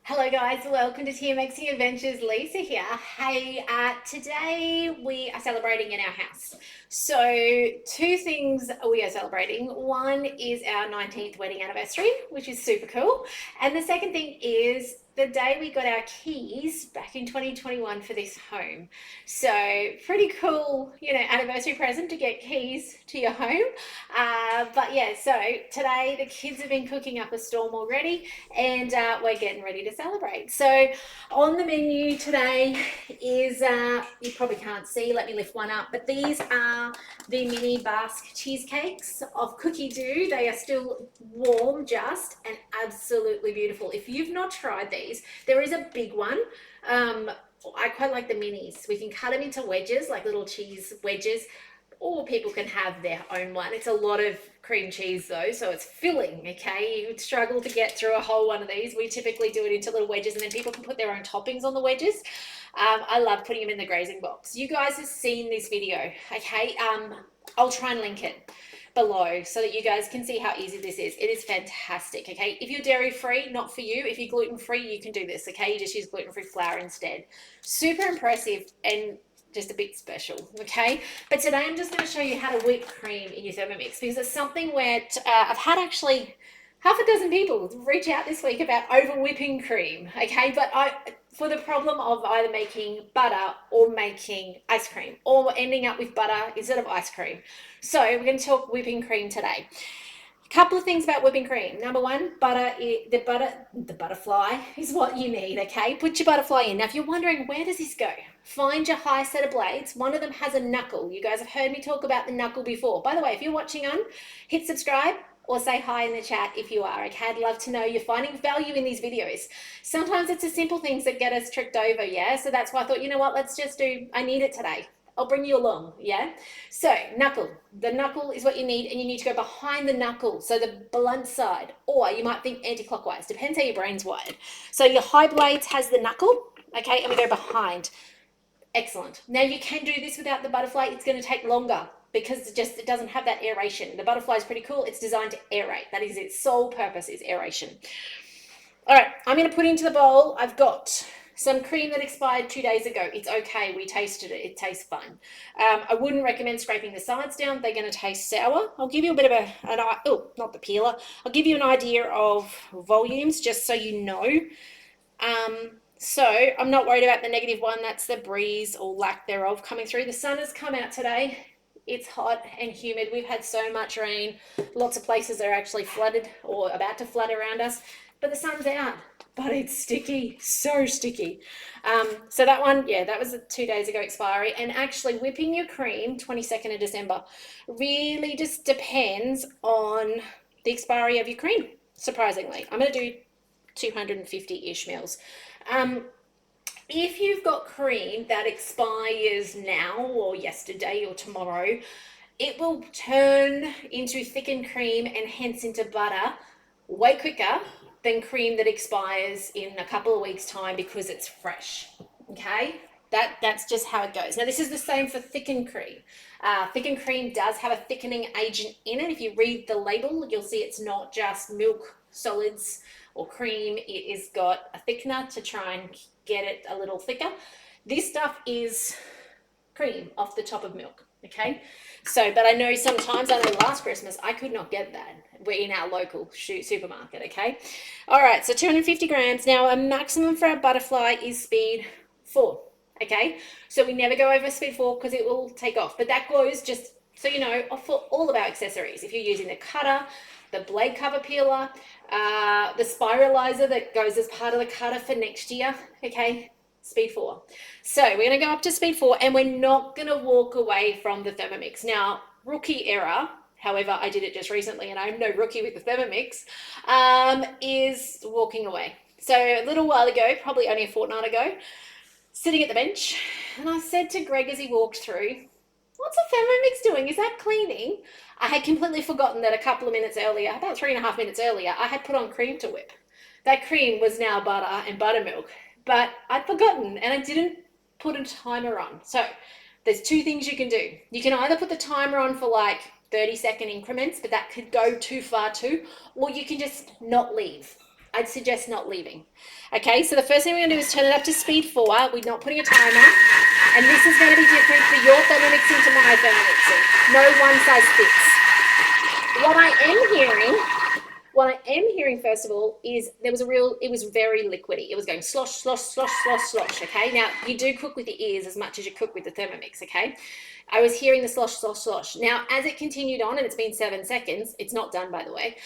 Hello guys, welcome to TMXing Adventures. Lisa here. Hey, today we are celebrating in our house. So two things we are celebrating. One is our 19th wedding anniversary, which is super cool. And the second thing is the day we got our keys back in 2021 for this home. So pretty cool, anniversary present to get keys to your home. But yeah, so today the kids have been cooking up a storm already and we're getting ready to celebrate. So on the menu today is, you probably can't see, let me lift one up, but these are the mini Basque cheesecakes of Cookidoo. They are still warm just and absolutely beautiful. If you've not tried these, there is a big one. I quite like the minis. We can cut them into wedges, like little cheese wedges, or people can have their own one. It's a lot of cream cheese though, so it's filling, okay? You would struggle to get through a whole one of these. We typically do it into little wedges and then people can put their own toppings on the wedges. I love putting them in the grazing box. You guys have seen this video, okay? I'll try and link it below so that you guys can see how easy this is. It is fantastic, okay? If you're dairy free, not for you. If you're gluten free, you can do this, okay? You just use gluten free flour instead. Super impressive and just a bit special, okay? But today I'm just going to show you how to whip cream in your Thermomix because it's something where I've had actually half a dozen people reach out this week about over whipping cream, okay? But for the problem of either making butter or making ice cream or ending up with butter instead of ice cream. So we're going to talk whipping cream today. Couple of things about whipping cream. Number one, the butterfly is what you need, okay? Put your butterfly in. Now, if you're wondering, where does this go? Find your high set of blades. One of them has a knuckle. You guys have heard me talk about the knuckle before. By the way, if you're watching on, hit subscribe or say hi in the chat if you are, okay? I'd love to know you're finding value in these videos. Sometimes it's the simple things that get us tricked over, yeah? So that's why I thought, you know what, let's just do, I need it today. I'll bring you along, yeah? So, knuckle. The knuckle is what you need, and you need to go behind the knuckle, so the blunt side, or you might think anti-clockwise. Depends how your brain's wired. So your high blades has the knuckle, okay, and we go behind. Excellent. Now you can do this without the butterfly. It's going to take longer because it doesn't have that aeration. The butterfly is pretty cool. It's designed to aerate. That is its sole purpose, is aeration. All right, I'm going to put into the bowl. I've got some cream that expired 2 days ago. It's okay. We tasted it. It tastes fine. I wouldn't recommend scraping the sides down. They're going to taste sour. I'll give you a bit of not the peeler. I'll give you an idea of volumes just so you know. So I'm not worried about the -1. That's the breeze or lack thereof coming through. The sun has come out today. It's hot and humid. We've had so much rain. Lots of places are actually flooded or about to flood around us. But the sun's out. But it's sticky. So sticky. So that one, yeah, that was a 2 days ago expiry. And actually whipping your cream, 22nd of December, really just depends on the expiry of your cream, surprisingly. I'm going to do 250-ish mils. If you've got cream that expires now or yesterday or tomorrow, it will turn into thickened cream and hence into butter way quicker than cream that expires in a couple of weeks' time because it's fresh, okay? That's just how it goes. Now, this is the same for thickened cream. Thickened cream does have a thickening agent in it. If you read the label, you'll see it's not just milk solids or cream. It has got a thickener to try and get it a little thicker. This stuff is cream off the top of milk, okay? So, but I know sometimes, I know last Christmas, I could not get that. We're in our local supermarket, okay? All right, so 250 grams. Now, a maximum for our butterfly is speed 4, okay? So we never go over speed 4 because it will take off. But that goes just, so you know, for all of our accessories. If you're using the cutter, the blade cover peeler, the spiralizer that goes as part of the cutter for next year, okay? Speed 4. So we're going to go up to speed 4 and we're not going to walk away from the Thermomix. Now, rookie error, however, I did it just recently and I'm no rookie with the Thermomix, is walking away. So a little while ago, probably only a fortnight ago, sitting at the bench, and I said to Greg as he walked through, what's the Thermomix doing? Is that cleaning? I had completely forgotten that a couple of minutes earlier, about 3.5 minutes earlier, I had put on cream to whip. That cream was now butter and buttermilk. But I'd forgotten and I didn't put a timer on. So there's 2 things you can do. You can either put the timer on for like 30-second increments, but that could go too far too, or you can just not leave. I'd suggest not leaving. Okay, so the first thing we're gonna do is turn it up to speed 4. We're not putting a timer. And this is gonna be different for your thermomixing to my thermomixing. No one size fits. What I am hearing, first of all, is it was very liquidy. It was going slosh, slosh, slosh, slosh, slosh, okay? Now, you do cook with the ears as much as you cook with the Thermomix, okay? I was hearing the slosh, slosh, slosh. Now, as it continued on, and it's been 7 seconds, it's not done, by the way,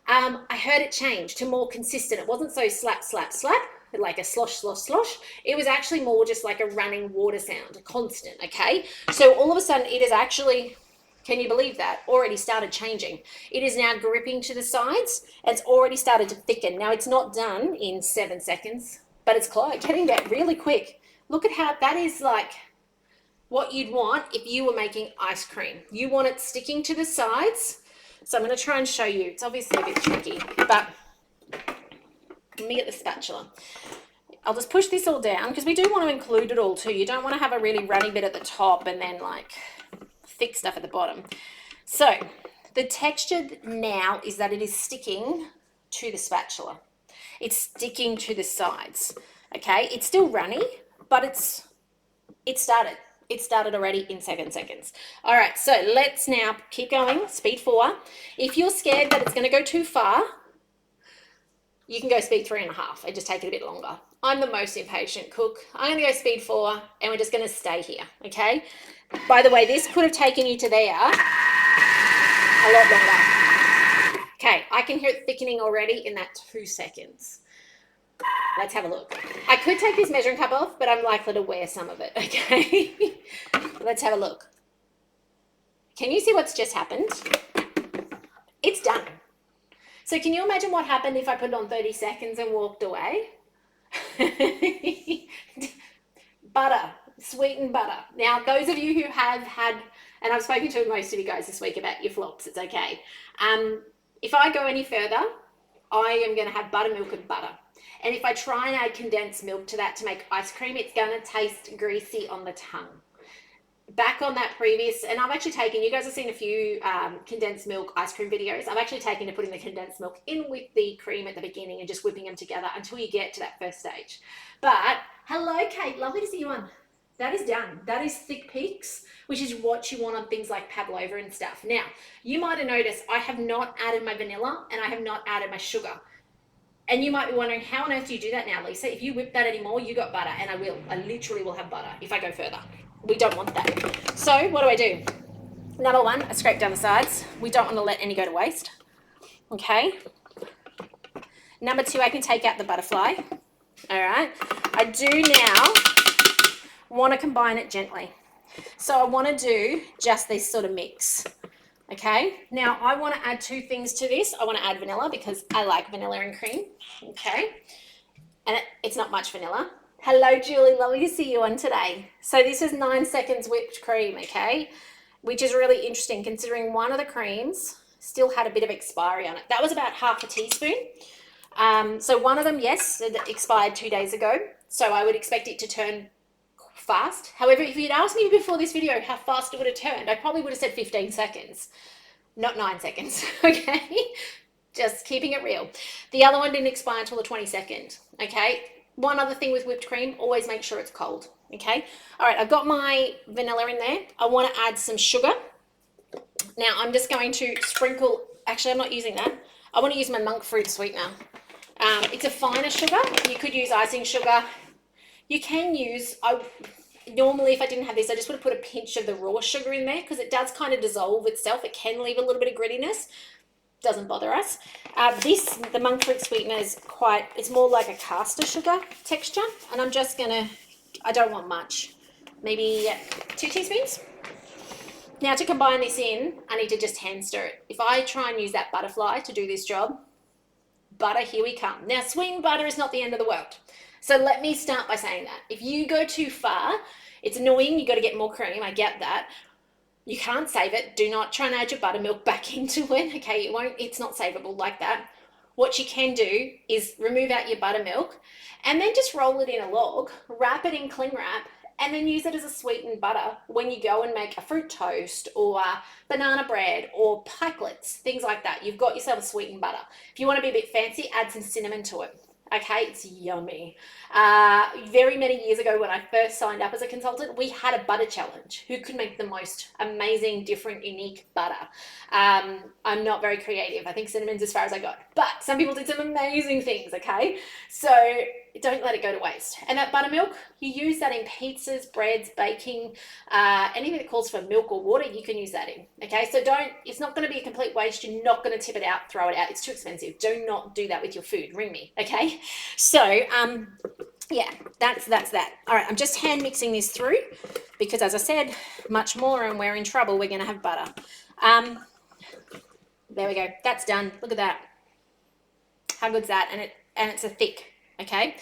I heard it change to more consistent. It wasn't so slap, slap, slap, like a slosh, slosh, slosh. It was actually more just like a running water sound, a constant, okay? So all of a sudden, it is actually... Can you believe that? Already started changing. It is now gripping to the sides. It's already started to thicken. Now, it's not done in 7 seconds, but it's close, getting that really quick. Look at how that is like what you'd want if you were making ice cream. You want it sticking to the sides. So I'm going to try and show you. It's obviously a bit tricky, but let me get the spatula. I'll just push this all down because we do want to include it all too. You don't want to have a really runny bit at the top and then like thick stuff at the bottom. So the texture now is that it is sticking to the spatula. It's sticking to the sides. Okay, it's still runny, but it started. It started already in 7 seconds. All right, so let's now keep going, speed 4. If you're scared that it's going to go too far, you can go speed 3.5 and just take it a bit longer. I'm the most impatient cook. I'm going to go speed 4 and we're just going to stay here, okay? By the way, this could have taken you to there a lot longer. Okay, I can hear it thickening already in that 2 seconds. Let's have a look. I could take this measuring cup off, but I'm likely to wear some of it, okay? Let's have a look. Can you see what's just happened? It's done. So can you imagine what happened if I put it on 30 seconds and walked away? Butter, sweetened butter. Now, those of you who have had, and I've spoken to most of you guys this week about your flops, it's okay. If I go any further, I am going to have buttermilk and butter. And if I try and add condensed milk to that to make ice cream, it's going to taste greasy on the tongue. Back on that previous, and I've actually taken, you guys have seen a few condensed milk ice cream videos. I've actually taken to putting the condensed milk in with the cream at the beginning and just whipping them together until you get to that first stage. But hello, Kate, lovely to see you on. That is done. That is thick peaks, which is what you want on things like pavlova and stuff. Now, you might have noticed I have not added my vanilla and I have not added my sugar. And you might be wondering, how on earth do you do that now, Lisa? If you whip that anymore, you got butter, and I will. I literally will have butter if I go further. We don't want that. So what do? Number 1, I scrape down the sides. We don't want to let any go to waste. Okay. Number 2, I can take out the butterfly. All right. I do now want to combine it gently. So I want to do just this sort of mix. Okay. Now I want to add 2 things to this. I want to add vanilla because I like vanilla and cream. Okay. And it's not much vanilla. Hello, Julie. Lovely to see you on today. So this is 9 seconds whipped cream, okay? Which is really interesting considering one of the creams still had a bit of expiry on it. That was about half a teaspoon. So one of them, yes, it expired 2 days ago. So I would expect it to turn fast. However, if you'd asked me before this video how fast it would have turned, I probably would have said 15 seconds, not 9 seconds, okay? Just keeping it real. The other one didn't expire until the 22nd, okay? One other thing with whipped cream, always make sure it's cold, okay? All right, I've got my vanilla in there. I want to add some sugar. Now, I'm just going to sprinkle, actually, I'm not using that. I want to use my monk fruit sweetener. It's a finer sugar. You could use icing sugar. You can use, normally if I didn't have this, I just would have put a pinch of the raw sugar in there because it does kind of dissolve itself. It can leave a little bit of grittiness. Doesn't bother us. The monk fruit sweetener is it's more like a caster sugar texture. And I'm just gonna, I don't want much, maybe 2 teaspoons. Now to combine this in, I need to just hand stir it. If I try and use that butterfly to do this job, butter, here we come. Now sweetened butter is not the end of the world. So let me start by saying that. If you go too far, it's annoying, you got to get more cream, I get that. You can't save it. Do not try and add your buttermilk back into it. Okay, it's not savable like that. What you can do is remove out your buttermilk and then just roll it in a log, wrap it in cling wrap and then use it as a sweetened butter when you go and make a fruit toast or banana bread or pikelets, things like that. You've got yourself a sweetened butter. If you want to be a bit fancy, add some cinnamon to it. Okay, it's yummy. Very many years ago when I first signed up as a consultant, we had a butter challenge. Who could make the most amazing, different, unique butter? I'm not very creative. I think cinnamon's as far as I got. But some people did some amazing things, okay? So don't let it go to waste. And that buttermilk, you use that in pizzas, breads, baking, anything that calls for milk or water, you can use that in, okay? So it's not going to be a complete waste. You're not going to tip it out, throw it out. It's too expensive. Do not do that with your food. Ring me, okay? So, yeah, that's that. All right, I'm just hand mixing this through because, as I said, much more and we're in trouble. We're going to have butter. There we go. That's done. Look at that. How good's that? And it's a thick. Okay,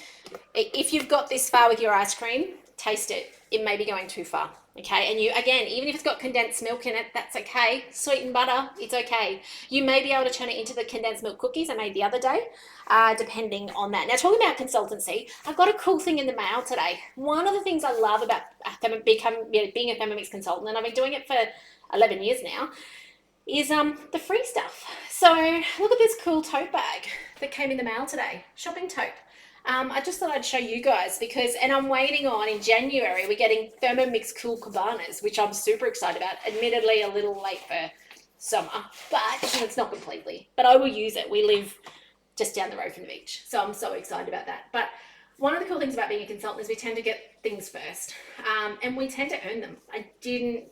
if you've got this far with your ice cream, taste it. It may be going too far. Okay, and you, again, even if it's got condensed milk in it, that's okay. Sweetened butter, it's okay. You may be able to turn it into the condensed milk cookies I made the other day, depending on that. Now, talking about consultancy, I've got a cool thing in the mail today. One of the things I love about being a Thermomix consultant, and I've been doing it for 11 years now, is the free stuff. So look at this cool tote bag that came in the mail today, shopping tote. I just thought I'd show you guys and I'm waiting on, in January, we're getting Thermomix cool cabanas, which I'm super excited about. Admittedly, a little late for summer, but it's not completely. But I will use it. We live just down the road from the beach, so I'm so excited about that. But one of the cool things about being a consultant is we tend to get things first, and we tend to earn them. I didn't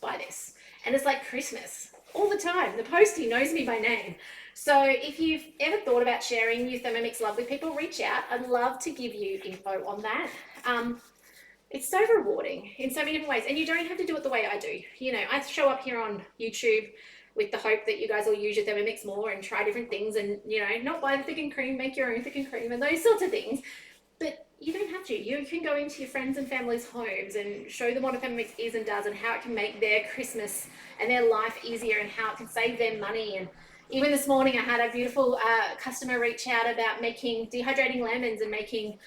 buy this, and it's like Christmas all the time. The postie knows me by name. So if you've ever thought about sharing your Thermomix love with people, reach out. I'd love to give you info on that. It's so rewarding in so many different ways. And you don't have to do it the way I do. You know, I show up here on YouTube with the hope that you guys will use your Thermomix more and try different things and, you know, not buy the thick and cream, make your own thick and cream and those sorts of things. But you don't have to. You can go into your friends and family's homes and show them what a Thermomix is and does and how it can make their Christmas and their life easier and how it can save them money. And even this morning I had a beautiful customer reach out about making dehydrating lemons and making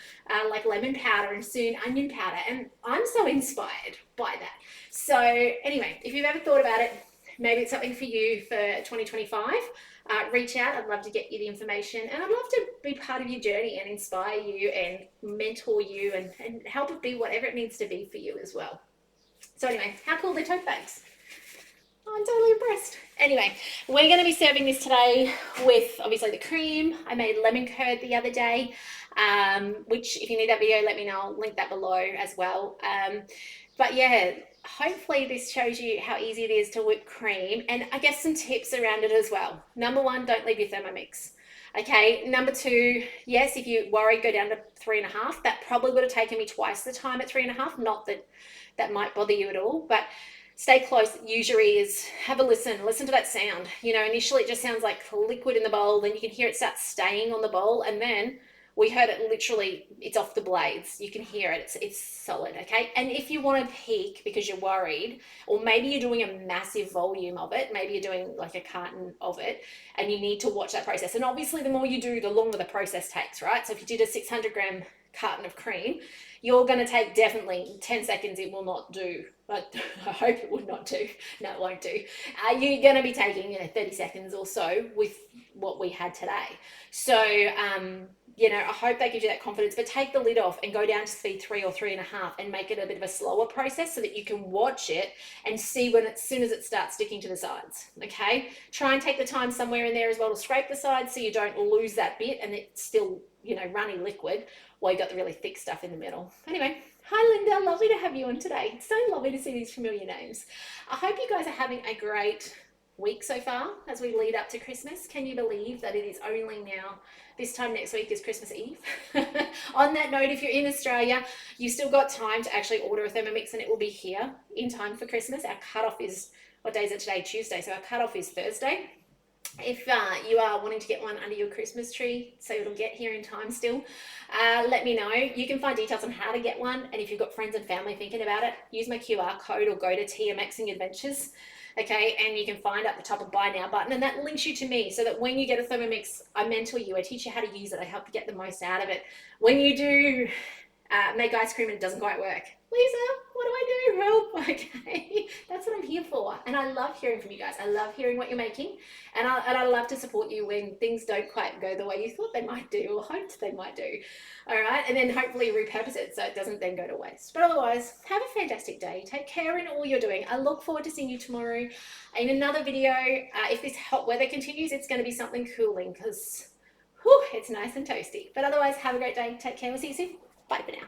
like lemon powder and soon onion powder. And I'm so inspired by that. So anyway, if you've ever thought about it, maybe it's something for you for 2025. Reach out. I'd love to get you the information, and I'd love to be part of your journey and inspire you and mentor you and help it be whatever it needs to be for you as well. So anyway, how cool are the tote bags? Oh, I'm totally impressed. Anyway, we're going to be serving this today with obviously the cream. I made lemon curd the other day, which if you need that video, let me know. I'll link that below as well. But yeah, hopefully this shows you how easy it is to whip cream, and I guess some tips around it as well. Number one, don't leave your Thermomix. Okay, number two, yes, if you're worried, go down to 3.5. That probably would have taken me twice the time at 3.5. Not that that might bother you at all, but stay close. Use your ears. Have a listen to that sound. You know, initially it just sounds like liquid in the bowl, then you can hear it start staying on the bowl, and then we heard it literally, it's off the blades. You can hear it, it's solid, okay? And if you want to peak because you're worried, or maybe you're doing a massive volume of it, maybe you're doing like a carton of it, and you need to watch that process. And obviously the more you do, the longer the process takes, right? So if you did a 600 gram carton of cream, you're going to take definitely 10 seconds. It will not do, but I hope it would not do. No, it won't do. You're going to be taking 30 seconds or so with what we had today. So, I hope that gives you that confidence, but take the lid off and go down to speed 3 or 3.5 and make it a bit of a slower process so that you can watch it and see as soon as it starts sticking to the sides, okay? Try and take the time somewhere in there as well to scrape the sides so you don't lose that bit and it's still, runny liquid while you got the really thick stuff in the middle. Anyway, hi Linda, lovely to have you on today. It's so lovely to see these familiar names. I hope you guys are having a great week so far as we lead up to Christmas. Can you believe that it is only now, this time next week is Christmas Eve? On that note, if you're in Australia, you've still got time to actually order a Thermomix and it will be here in time for Christmas. Our cutoff is, what day is it today? Tuesday. So our cutoff is Thursday. If you are wanting to get one under your Christmas tree, so it'll get here in time still, let me know. You can find details on how to get one. And if you've got friends and family thinking about it, use my QR code or go to TMXing Adventures. Okay, and you can find at the top of buy now button, and that links you to me so that when you get a Thermomix, I mentor you, I teach you how to use it, I help you get the most out of it. When you do make ice cream and it doesn't quite work. Lisa, what do I do? Help. Okay. That's what I'm here for. And I love hearing from you guys. I love hearing what you're making. And I love to support you when things don't quite go the way you thought they might do or hoped they might do. All right. And then hopefully repurpose it so it doesn't then go to waste. But otherwise, have a fantastic day. Take care in all you're doing. I look forward to seeing you tomorrow in another video. If this hot weather continues, it's going to be something cooling because it's nice and toasty. But otherwise, have a great day. Take care. We'll see you soon. Bye for now.